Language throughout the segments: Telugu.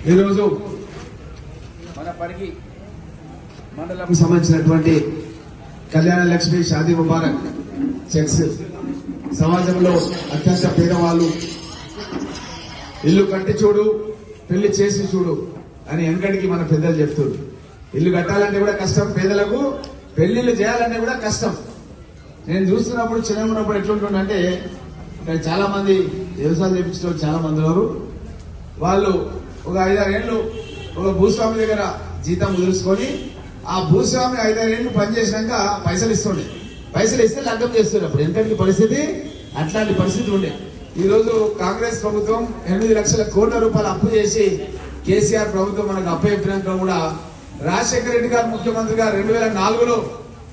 ఈరోజు మన పరిగి మండలం సంబంధించినటువంటి కళ్యాణ లక్ష్మి షాదీ ముబారక్ చెక్స్ సమాజంలో అత్యంత పేదవాళ్ళు ఇల్లు కట్టి చూడు పెళ్లి చేసి చూడు అని వెనకడికి మన పెద్దలు చెప్తారు. ఇల్లు కట్టాలంటే కూడా కష్టం, పేదలకు పెళ్లిళ్ళు చేయాలంటే కూడా కష్టం. నేను చూస్తున్నప్పుడు చిన్నగా ఉన్నప్పుడు ఎట్లుంటుందంటే ఇక్కడ చాలా మంది వ్యవసాయం చేయించడం చాలా మంది ఉన్నారు. వాళ్ళు ఒక 5-6 ఏళ్ళు ఒక భూస్వామి దగ్గర జీతం కుదుర్చుకొని ఆ భూస్వామి 5-6 ఏళ్ళు పనిచేసినాక పైసలు ఇస్తుండే, పైసలు ఇస్తే లగ్గం చేస్తుండే. అప్పుడు ఎంతటి పరిస్థితి, అట్లాంటి పరిస్థితి ఉండే. ఈ రోజు కాంగ్రెస్ ప్రభుత్వం 8 లక్షల కోట్ల రూపాయలు అప్పు చేసి కేసీఆర్ ప్రభుత్వం మనకు అప్పు చెప్పినాక కూడా రాజశేఖర రెడ్డి గారు ముఖ్యమంత్రిగా 2004లో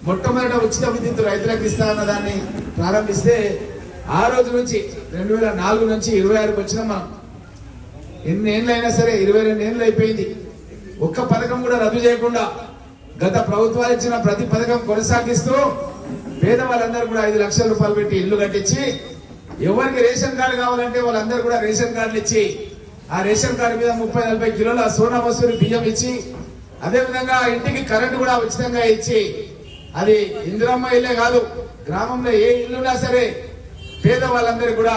మొట్టమొదట ఉచిత విద్యుత్ రైతులకు ఇస్తారన్న దాన్ని ప్రారంభిస్తే ఆ రోజు నుంచి 2004 నుంచి 26కి వచ్చినాం మనం. ఎన్ని ఏళ్ళైనా సరే 22 ఏళ్ళు అయిపోయింది. ఒక్క పథకం కూడా రద్దు చేయకుండా గత ప్రభుత్వాలు ఇచ్చిన ప్రతి పథకం కొనసాగిస్తూ పేదవాళ్ళందరూ కూడా 5 లక్షల రూపాయలు పెట్టి ఇల్లు కట్టించి ఎవరికి రేషన్ కార్డు కావాలంటే వాళ్ళందరూ కూడా రేషన్ కార్డులు ఇచ్చి ఆ రేషన్ కార్డు మీద 30-40 కిలోల సోనా మసూరి బియ్యం ఇచ్చి అదేవిధంగా ఇంటికి కరెంటు కూడా ఉచితంగా ఇచ్చి అది ఇందిరమ్మ ఇల్లే కాదు, గ్రామంలో ఏ ఇల్లున్నా సరే పేదవాళ్ళందరూ కూడా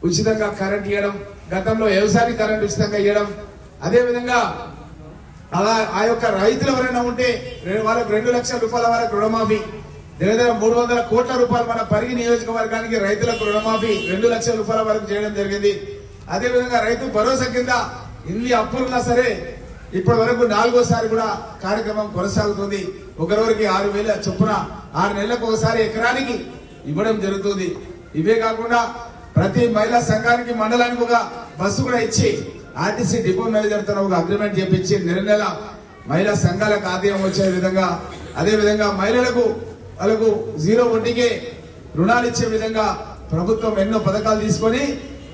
ఉచితంగా కరెంట్ ఇవ్వడం, గతంలో వ్యవసాయ కరెంట్ ఉచితంగా ఇవ్వడం, అదేవిధంగా అలా ఆ యొక్క రైతులు ఎవరైనా ఉంటే వాళ్ళకు 2 లక్షల రూపాయల వరకు రుణమాఫీ, దగ్గర 300 కోట్ల రూపాయలు మన పరిగి నియోజకవర్గానికి రైతులకు రుణమాఫీ 2 లక్షల రూపాయల వరకు చేయడం జరిగింది. అదేవిధంగా రైతు భరోసా కింద ఇన్ని అప్పులున్నా సరే ఇప్పటి వరకు 4వ కూడా కార్యక్రమం కొనసాగుతుంది. ఒకరికి 6,000 చొప్పున 6 నెలలకు ఒకసారి ఎకరానికి ఇవ్వడం జరుగుతుంది. ఇవే కాకుండా ప్రతి మహిళా సంఘానికి మండలానికి ఒక బస్సు కూడా ఇచ్చి ఆర్టీసీ డిపో మేనేజర్ తో ఒక అగ్రిమెంట్ చేపించి నెల మహిళా సంఘాలకు ఆదాయం వచ్చే విధంగా, అదే విధంగా మహిళలకు వాళ్ళకు 0 వడ్డీకే రుణాలు ఇచ్చే విధంగా ప్రభుత్వం ఎన్నో పథకాలు తీసుకొని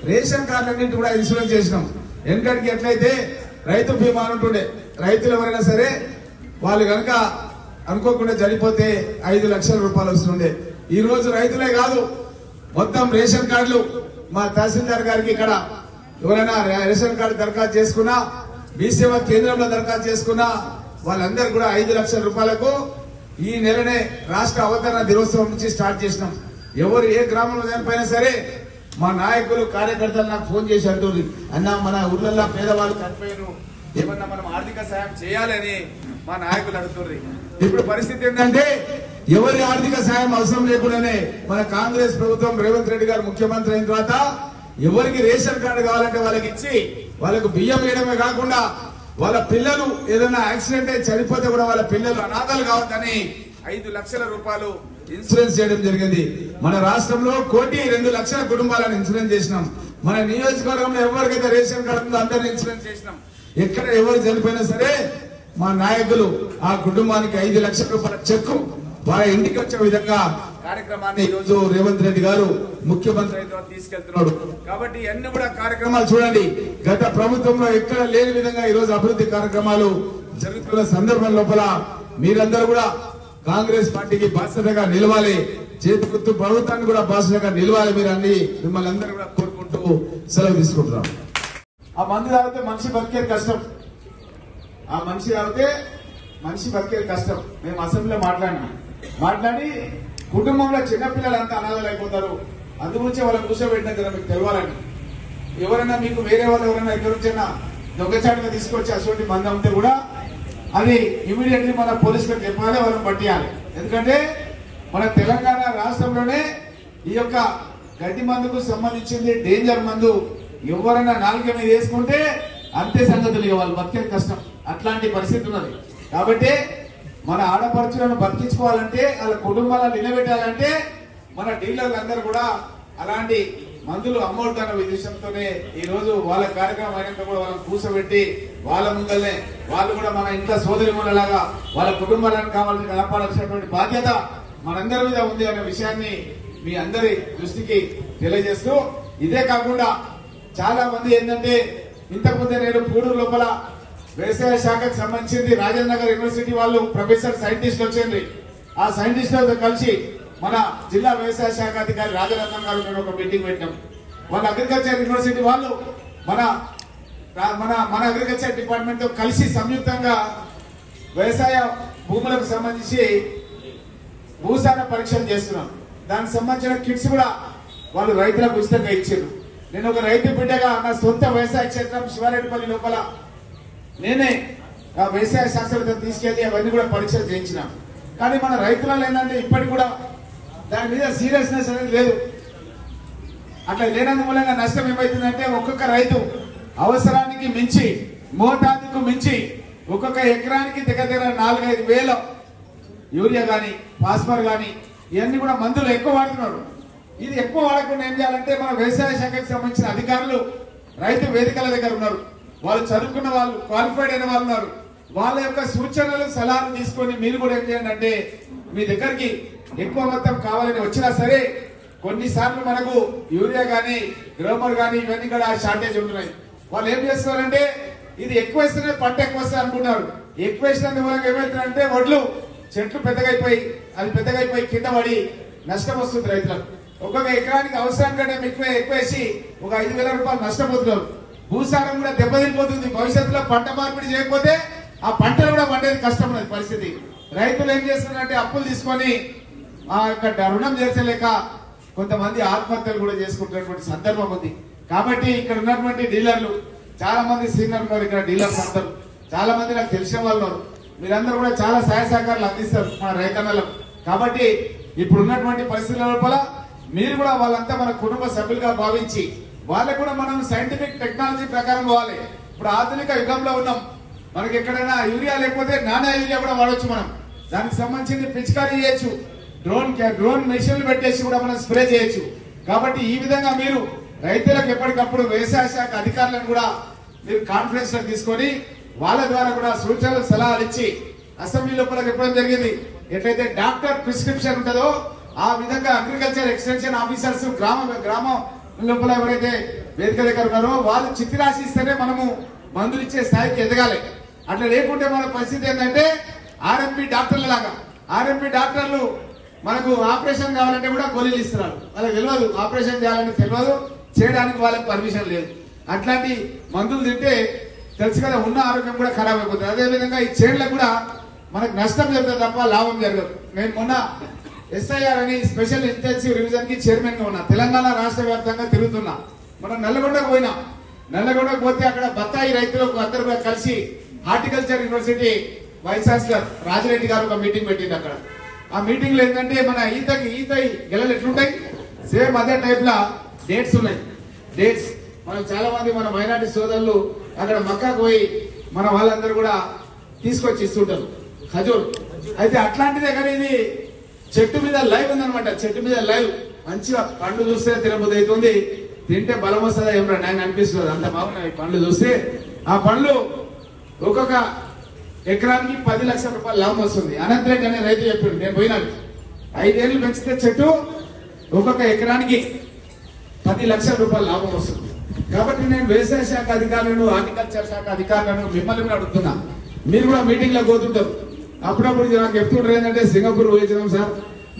రేషన్ కార్డులన్నింటి కూడా ఇన్సూరెన్స్ చేసినాం. వెనకడికి ఎట్లయితే రైతు బీమా ఉంటుండే, రైతులు ఎవరైనా సరే వాళ్ళు కనుక అనుకోకుండా చనిపోతే 5 లక్షల రూపాయలు వస్తుండే. ఈ రోజు రైతులే కాదు, మొత్తం రేషన్ కార్డులు మా తహసీల్దార్ గారికి ఇక్కడ ఎవరైనా రేషన్ కార్డు దరఖాస్తు చేసుకున్నా, మీ సేవా కేంద్రంలో దరఖాస్తు చేసుకున్నా వాళ్ళందరూ కూడా 5 లక్షల రూపాయలకు ఈ నెలనే రాష్ట్ర అవతరణ దినోత్సవం నుంచి స్టార్ట్ చేసినాం. ఎవరు ఏ గ్రామంలో చనిపోయినా సరే మా నాయకులు కార్యకర్తలు నాకు ఫోన్ చేసి అంటుంది, అన్న మన ఊర్లలో పేదవాళ్ళు చనిపోయారు, ఏమన్నా మనం ఆర్థిక సాయం చేయాలని మా నాయకులు అడుగుతుంది. ఇప్పుడు పరిస్థితి ఏంటంటే ఎవరి ఆర్థిక సాయం అవసరం లేకుండానే మన కాంగ్రెస్ ప్రభుత్వం రేవంత్ రెడ్డి గారు ముఖ్యమంత్రి అయిన తర్వాత ఎవరికి రేషన్ కార్డు కావాలంటే వాళ్ళకి ఇచ్చి వాళ్ళకు బియ్యం వేయడమే కాకుండా వాళ్ళ పిల్లలు ఏదైనా యాక్సిడెంట్ అయి చనిపోతే కూడా వాళ్ళ పిల్లలు అనాథాలు కావద్దని 5 లక్షల రూపాయలు ఇన్సూరెన్స్ చేయడం జరిగింది. మన రాష్ట్రంలో 1,02 లక్షల కుటుంబాలను ఇన్సూరెన్స్ చేసినాం. మన నియోజకవర్గంలో ఎవరికైతే రేషన్ కార్డు ఉందో అందరినీ ఇన్సూరెన్స్ చేసినాం. ఎక్కడ ఎవరు చనిపోయినా సరే మా నాయకులు ఆ కుటుంబానికి 5 లక్షల రూపాయల చెక్కు వాళ్ళ ఇంటికి వచ్చే విధంగా కార్యక్రమాన్ని ఈ రోజు రేవంత్ రెడ్డి గారు ముఖ్యమంత్రి తీసుకెళ్తున్నాడు. కాబట్టి అన్ని కూడా కార్యక్రమాలు చూడండి, గత ప్రభుత్వంలో ఎక్కడ లేని విధంగా ఈ రోజు అభివృద్ధి కార్యక్రమాలు జరుగుతున్న సందర్భం లోపల మీరందరూ కూడా కాంగ్రెస్ పార్టీకి బాధ్యతగా నిలవాలి, చేతి గుర్తు ప్రభుత్వాన్ని కూడా బాధ్యతగా నిలవాలి. మీరు అన్ని మిమ్మల్ని అందరూ కూడా కోరుకుంటూ సెలవు తీసుకుంటున్నాం. ఆ మందు తాగితే మనిషి బతికేది కష్టం, ఆ మనిషి తాగితే మనిషి బతికేది కష్టం. మేము అసెంబ్లీలో మాట్లాడి కుటుంబంలో చిన్నపిల్లలంతా అనాథలు అయిపోతారు, అందుగురించే వాళ్ళని కూర్చోబెట్టిన కదా మీకు తెలవాలని. ఎవరైనా మీకు వేరే వాళ్ళు ఎవరైనా ఇక్కడ నుంచైనా దొంగచాటుగా తీసుకొచ్చి అటువంటి మంది అమ్మితే కూడా అది ఇమీడియట్లీ మన పోలీసులకు చెప్పాలి, వాళ్ళని పట్టియాలి. ఎందుకంటే మన తెలంగాణ రాష్ట్రంలోనే ఈ యొక్క గడ్డి మందుకు సంబంధించింది డేంజర్ మందు. ఎవరైనా నాలుక మీద వేసుకుంటే అంతే సంగతులు, వాళ్ళు బతికేది కష్టం, అట్లాంటి పరిస్థితి ఉన్నది. కాబట్టి మన ఆడపడుచులను బతికించుకోవాలంటే వాళ్ళ కుటుంబాలను నిలబెట్టాలంటే మన డీలర్లు అందరూ కూడా అలాంటి మందులు అమ్మవుతున్న ఉద్దేశంతోనే ఈ రోజు వాళ్ళ కార్యక్రమం అయినంత కూడా వాళ్ళని కూర్చోబెట్టి వాళ్ళ ముందరనే వాళ్ళు కూడా మన ఇంట్లో సోదరి లాగా వాళ్ళ కుటుంబాలను కాపాడాల్సినటువంటి బాధ్యత మనందరి మీద ఉంది అనే విషయాన్ని మీ అందరి దృష్టికి తెలియజేస్తూ, ఇదే కాకుండా చాలా మంది ఏంటంటే ఇంతకుముందే నేను పూడూరు లోపల వ్యవసాయ శాఖకు సంబంధించింది రాజేంద్ర నగర్ యూనివర్సిటీ వాళ్ళు ప్రొఫెసర్ సైంటిస్ట్ వచ్చింది. ఆ సైంటిస్టులతో కలిసి మన జిల్లా వ్యవసాయ శాఖ అధికారి రాజరత్నం గారు ఒక మీటింగ్ పెట్టినాం. వాళ్ళ అగ్రికల్చర్ యూనివర్సిటీ వాళ్ళు మన మన అగ్రికల్చర్ డిపార్ట్మెంట్ తో కలిసి సంయుక్తంగా వ్యవసాయ భూములకు సంబంధించి భూసార పరీక్షలు చేస్తున్నాం. దానికి సంబంధించిన కిట్స్ కూడా వాళ్ళు రైతులకు ఉచితంగా ఇచ్చారు. నేను ఒక రైతు బిడ్డగా నా సొంత వ్యవసాయ క్షేత్రం శివారెడ్డిపల్లి లోపల నేనే ఆ వ్యవసాయ శాస్త్రవేత్తలు తీసుకెళ్లి అవన్నీ కూడా పరీక్షలు చేయించిన. కానీ మన రైతులలో ఏంటంటే ఇప్పటికి కూడా దాని మీద సీరియస్నెస్ అనేది లేదు. అట్లా లేనందు మూలంగా నష్టం ఏమవుతుందంటే ఒక్కొక్క రైతు అవసరానికి మించి మోతాదుకు మించి ఒక్కొక్క ఎకరానికి దగ్గర 4-5 వేల యూరియా గాని ఫాస్ఫర్ గాని ఇవన్నీ కూడా మందులు ఎక్కువ వాడుతున్నారు. ఇది ఎక్కువ వాడకుండా ఏం చేయాలంటే మన వ్యవసాయ శాఖకు సంబంధించిన అధికారులు రైతు వేదికల దగ్గర ఉన్నారు. వాళ్ళు చదువుకున్న వాళ్ళు, క్వాలిఫైడ్ అయిన వాళ్ళు ఉన్నారు. వాళ్ళ యొక్క సూచనలు సలహాలు తీసుకొని మీరు కూడా ఏం చేయండి అంటే మీ దగ్గరికి ఎక్కువ మొత్తం కావాలని వచ్చినా సరే కొన్నిసార్లు మనకు యూరియా గానీ గ్రోమర్ గానీ ఇవన్నీ కూడా షార్టేజ్ ఉంటున్నాయి. వాళ్ళు ఏం చేస్తున్నారంటే ఇది ఎక్కువ వేస్తేనే పంట ఎక్కువ వస్తుంది అనుకున్నారు. ఎక్కువ వేసినందు మూలంగా ఏమవుతుందంటే వడ్లు చెట్లు పెద్దగైపోయి కింద పడి నష్టం వస్తుంది రైతులకు. ఒక్కొక్క ఎకరానికి అవసరానికంటే ఎక్కువ వేసి ఒక 5,000 రూపాయలు నష్టపోతున్నారు. భూసారం కూడా దెబ్బతిపోతుంది. భవిష్యత్తులో పంట మార్పిడి చేయకపోతే ఆ పంటలు కూడా పండేది కష్టం ఉన్నది పరిస్థితి. రైతులు ఏం చేస్తున్నారంటే అప్పులు తీసుకొని ఆ యొక్క రుణం తీర్చలేక కొంతమంది ఆత్మహత్యలు కూడా చేసుకుంటున్నటువంటి సందర్భం ఉంది. కాబట్టి ఇక్కడ ఉన్నటువంటి డీలర్లు చాలా మంది సీనియర్ ఉన్నారు. ఇక్కడ డీలర్స్ అందరూ చాలా మంది నాకు తెలిసిన వాళ్ళు ఉన్నారు. మీరందరూ కూడా చాలా సహాయ సహకారాలు అందిస్తారు మన రైతన్నలకు. కాబట్టి ఇప్పుడు ఉన్నటువంటి పరిస్థితుల లోపల మీరు కూడా వాళ్ళంతా మన కుటుంబ సభ్యులుగా భావించి వాళ్ళకు కూడా మనం సైంటిఫిక్ టెక్నాలజీ ప్రకారం పోవాలి. ఇప్పుడు ఆధునిక యుగంలో ఉన్నాం. మనకి ఎక్కడైనా యూరియా లేకపోతే నానా యూరియా కూడా వాడవచ్చు. మనం దానికి సంబంధించి పిచికారీ చేయొచ్చు. డ్రోన్ మెషిన్లు పెట్టేసి కూడా మనం స్ప్రే చేయొచ్చు. కాబట్టి ఈ విధంగా మీరు రైతులకు ఎప్పటికప్పుడు వ్యవసాయ శాఖ అధికారులను కూడా మీరు కాన్ఫరెన్స్ లో తీసుకొని వాళ్ళ ద్వారా కూడా సూచనలు సలహాలు ఇచ్చి అసెంబ్లీ లోపల చెప్పడం జరిగింది. ఎట్లయితే డాక్టర్ ప్రిస్క్రిప్షన్ ఉంటుందో ఆ విధంగా అగ్రికల్చర్ ఎక్స్టెన్షన్ ఆఫీసర్స్ గ్రామం లోపల ఎవరైతే వేదిక దగ్గర ఉన్నారో వాళ్ళు చిట్టి రాసి ఇస్తేనే మనము మందులు ఇచ్చే స్థాయికి ఎదగాలి. అట్లా లేకుంటే మన పరిస్థితి ఏంటంటే ఆర్ఎంపీ డాక్టర్ల లాగా ఆర్ఎంపీ డాక్టర్లు మనకు ఆపరేషన్ కావాలంటే కూడా గోళీలు ఇస్తున్నారు. వాళ్ళకి తెలియదు ఆపరేషన్ చేయాలని తెలియదు, చేయడానికి వాళ్ళకి పర్మిషన్ లేదు. అట్లాంటి మందులు తింటే తెలుసు కదా ఉన్న ఆరోగ్యం కూడా ఖరాబ్ అయిపోతుంది. అదేవిధంగా ఈ చేనులకు కూడా మనకు నష్టం జరుగుతుంది తప్ప లాభం జరగదు. నేను మొన్న SIR అని స్పెషల్ ఇంటెన్సివ్ రివిజన్ కి చైర్మన్ గా ఉన్నా. తెలంగాణ రాష్ట్ర వ్యాప్తంగా తిరుగుతున్నా. మనం నల్లగొండకు పోయినా. నల్లగొండకు పోతే అక్కడ బత్తాయి రైతులకు అందరూ కలిసి horticulture university vice chancellor Rajireddy గారు ఒక మీటింగ్ పెట్టింది. అక్కడ ఆ మీటింగ్ లో ఏంటంటే మన ఈత గెలలు ఎట్లుంటాయి సేమ్ అదే టైప్ లా డేట్స్ ఉన్నాయి. డేట్స్ మనం చాలా మంది మన మైనార్టీ సోదరులు అక్కడ మక్కాకు పోయి మన వాళ్ళందరూ కూడా తీసుకొచ్చి ఇస్తుంటారు ఖజూర్. అయితే అట్లాంటిదే కానీ ఇది చెట్టు మీద లైవ్ ఉందనమాట. చెట్టు మీద లైవ్ మంచిగా పండ్లు చూస్తే తినబుద్ధి అవుతుంది. తింటే బలం వస్తుందా ఏమరా నాకు అనిపిస్తుంది. అంత బాగున్నాయి పండ్లు చూస్తే. ఆ పండ్లు ఒక్కొక్క ఎకరానికి 10 లక్షల రూపాయలు లాభం వస్తుంది. అనంతరెడ్డి అనే రైతు చెప్పాడు. నేను పోయినాను. 5 ఏళ్ళు పెంచితే చెట్టు ఒక్కొక్క ఎకరానికి 10 లక్షల రూపాయలు లాభం వస్తుంది. కాబట్టి నేను వ్యవసాయ శాఖ అధికారులను, హార్టికల్చర్ శాఖ అధికారులను మిమ్మల్ని కూడా అడుగుతున్నా. మీరు కూడా మీటింగ్ లో పోతుంటారు. అప్పుడప్పుడు నాకు చెప్తుంటారు ఏంటంటే సింగపూర్ పోయించాం సార్,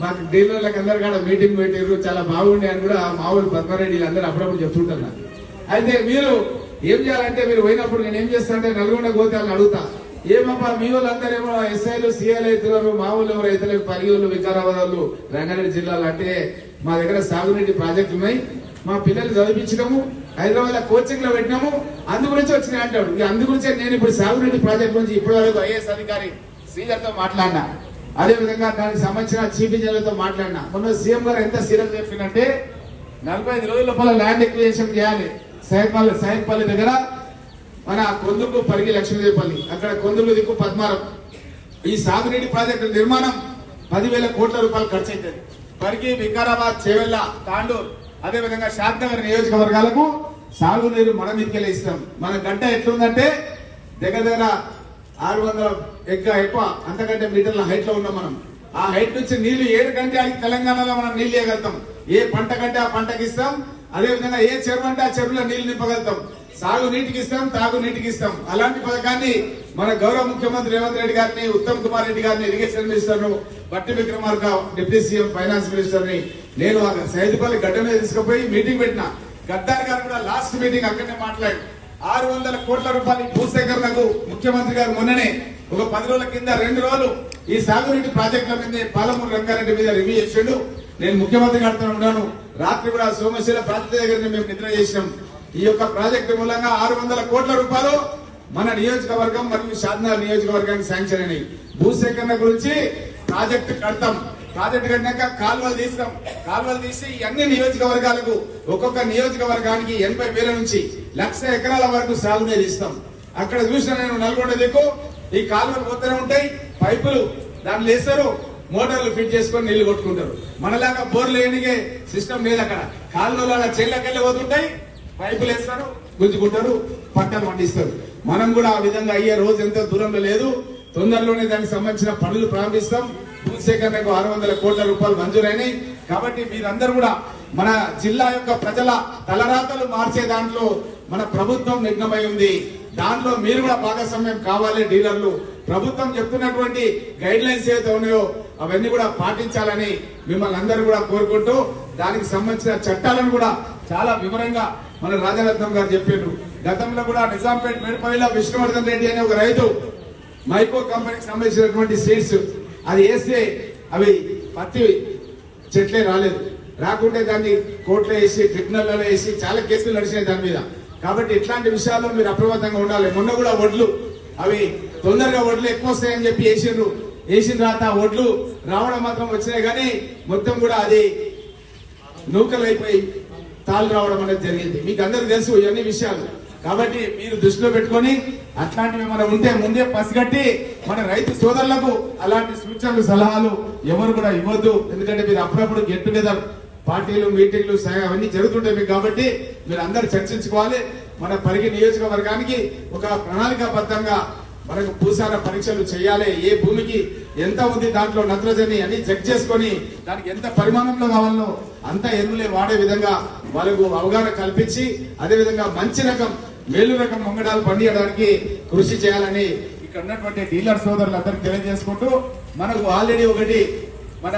మాకు డీలర్లకు అందరు కూడా మీటింగ్ పెట్టారు, చాలా బాగుండే అని కూడా మా ఊరు పద్మారెడ్డి అందరూ అప్పుడప్పుడు చెప్తుంటారు నాకు. అయితే మీరు ఏం చేయాలంటే మీరు పోయినప్పుడు నేను ఏం చేస్తానంటే నల్గొండ పోతే వాళ్ళని అడుగుతా. ఏమబ్బా మీ వాళ్ళు అందరేమో SIలు CIలు అవుతున్నారు, మా ఊళ్ళు ఎవరు రైతులకు పరిగెళ్ళు వికారాబాద్ వాళ్ళు రంగారెడ్డి జిల్లాలో అంటే మా దగ్గర సాగునీటి ప్రాజెక్టులు ఉన్నాయి, మా పిల్లలు చదివించడము హైదరాబాద్ లో కోచింగ్ లో పెట్టినాము, అందు గురించి వచ్చినాయి అంటాడు. అందు గురించే నేను ఇప్పుడు సాగునీటి ప్రాజెక్ట్ గురించి ఇప్పటి వరకు IAS అధికారి శ్రీధర్తో మాట్లాడినా. అదేవిధంగా దానికి సంబంధించిన చీఫ్ ఇంజనీర్తో మాట్లాడినా. మొన్న సీఎం గారు ఎంత సీరియస్ చెప్పిందంటే 45 రోజుల లోపల ల్యాండ్ ఎక్విజిషన్ చేయాలి. సైన్పల్లి దగ్గర మన కొందుకు పరిగి లక్ష్మీదేవిపల్లి, అక్కడ కొందులు దిక్కు పద్మారం. ఈ సాగునీటి ప్రాజెక్టు నిర్మాణం 10,000 కోట్ల రూపాయలు ఖర్చు అవుతుంది. పరిగి, వికారాబాద్, చేవెళ్ల, తాండూర్ అదేవిధంగా షాద్నగర్ నియోజకవర్గాలకు సాగునీరు మన మీదకెళ్ళి ఇస్తాం. మన గంట ఎట్లుందంటే దగ్గర 600 ఎక్కువ అంతకంటే మీటర్ల హైట్ లో ఉన్నాం మనం. ఆ హైట్ నుంచి నీళ్లు 7 గంటే తెలంగాణలో మనం నీళ్లు ఇవ్వగలుగుతాం. ఏ పంట కంటే ఆ పంటకి ఇస్తాం. అదేవిధంగా ఏ చెరువు అంటే ఆ చెరువులో నీళ్లు నింపగలుగుతాం. సాగు నీటికి ఇస్తాం, తాగు నీటికి ఇస్తాం. అలాంటి పథకాన్ని మన గౌరవ ముఖ్యమంత్రి రేవంత్ రెడ్డి గారిని, ఉత్తమ్ కుమార్ రెడ్డి గారిని, ఇరిగేషన్ మినిస్టర్ ను, బట్టి Vikramarka deputy CM finance minister ని నేను సైదుపల్లి గడ్డ మీద తీసుకుపోయి మీటింగ్ పెట్టిన. గద్దార్ గారు కూడా లాస్ట్ మీటింగ్ అక్కడనే మాట్లాడి 600 కోట్ల రూపాయల భూసేకరణకు ముఖ్యమంత్రి గారు మొన్ననే ఒక 10 రోజుల కింద 2 రోజులు ఈ సాగునీటి ప్రాజెక్టుల మీద పాలమూరు రంగారెడ్డి మీద రివ్యూ చేసాడు. నేను ముఖ్యమంత్రి గారితో ఉన్నాను. రాత్రి కూడా సోమశీల ప్రాజెక్టు దగ్గర మేము నిద్ర చేసినాం. ఈ యొక్క ప్రాజెక్టు మూలంగా 600 కోట్ల రూపాయలు మన నియోజకవర్గం మరియు షాద్నగర్ నియోజకవర్గానికి శాంక్షన్ అయినాయి. భూసేకరణ గురించి ప్రాజెక్టు కడతాం. ప్రాజెక్టు కట్టినాక కాలువలు తీస్తాం. కాలువలు తీసి అన్ని నియోజకవర్గాలకు ఒక్కొక్క నియోజకవర్గానికి 80,000 నుంచి 1,00,000 ఎకరాల వరకు సాగునీరు ఇస్తాం. అక్కడ చూసిన నేను నల్గొండ దిక్కు ఈ కాలువలు పోతూనే ఉంటాయి, పైపులు దాంట్లో వేస్తారు, మోటార్లు ఫిట్ చేసుకొని నీళ్లు కొట్టుకుంటారు. మనలాగా బోర్లు వేయనికే సిస్టమ్ లేదు. అక్కడ కాలువలు అలా చెల్లకెళ్ళి పోతుంటాయి, పైపులు వేస్తారు, గుంజుకుంటారు, పంటలు పండిస్తారు. మనం కూడా ఆ విధంగా అయ్యే రోజు ఎంతో దూరంలో లేదు. తొందరలోనే దానికి సంబంధించిన పనులు ప్రారంభిస్తాం. భూసేకరణకు 600 కోట్ల రూపాయలు మంజూరైనాయి. కాబట్టి మీరందరూ కూడా మన జిల్లా యొక్క ప్రజల తలరాతలు మార్చే దాంట్లో మన ప్రభుత్వం నిఘ్నమై ఉంది. దాంట్లో మీరు కూడా భాగస్వామ్యం కావాలి. డీలర్లు ప్రభుత్వం చెప్తున్నటువంటి గైడ్ లైన్స్ ఏదైతే ఉన్నాయో అవన్నీ కూడా పాటించాలని మిమ్మల్ని అందరూ కూడా కోరుకుంటూ దానికి సంబంధించిన చట్టాలను కూడా చాలా వివరంగా మన రాజరత్నం గారు చెప్పారు. గతంలో కూడా నిజాంపేట మేడిపల్లిలో విష్ణువర్ధన్ రెడ్డి అనే ఒక రైతు మైకో కంపెనీకి సంబంధించినటువంటి సీడ్స్ అది వేస్తే అవి పత్తి చెట్లే రాలేదు. రాకుంటే దాన్ని కోర్టులో వేసి ట్రిబ్యునల్లో వేసి చాలా కేసులు నడిచినాయి దాని మీద. కాబట్టి ఇట్లాంటి విషయాల్లో మీరు అప్రమత్తంగా ఉండాలి. మొన్న కూడా వడ్లు అవి తొందరగా వడ్లు ఎక్కువ వస్తాయని చెప్పి వేసిండ్రు. వేసిన తర్వాత వడ్లు రావడం మాత్రం వచ్చినాయి, కానీ మొత్తం కూడా అది నూకలు అయిపోయి తాళ్ళు రావడం అనేది జరిగింది. మీకు అందరికి తెలుసు ఇవన్నీ విషయాలు. కాబట్టి మీరు దృష్టిలో పెట్టుకొని అట్లాంటివి ఏమైనా ఉంటే ముందే పసిగట్టి మన రైతు సోదరులకు అలాంటి సూచనలు సలహాలు ఎవరు కూడా ఇవ్వద్దు. ఎందుకంటే మీరు అప్పుడప్పుడు గెట్ టుగెదర్ పార్టీలు మీటింగ్లు అవన్నీ జరుగుతుంటాయి మీకు. కాబట్టి మీరు అందరు చర్చించుకోవాలి. మన పరిగి నియోజకవర్గానికి ఒక ప్రణాళికాబద్ధంగా మనకు భూసార పరీక్షలు చేయాలి. ఏ భూమికి ఎంత ఉంది, దాంట్లో నత్రజని అని చెక్ చేసుకొని దానికి ఎంత పరిమాణంలో కావాలో అంత ఎరువులే వాడే విధంగా వాళ్ళకు అవగాహన కల్పించి అదేవిధంగా మంచి రకం మేలు రకం ముంగడాలు పండియడానికి కృషి చేయాలని ఇక్కడ ఉన్నటువంటి డీలర్ సోదరులందరికీ తెలియజేసుకుంటూ మనకు ఆల్రెడీ ఒకటి మన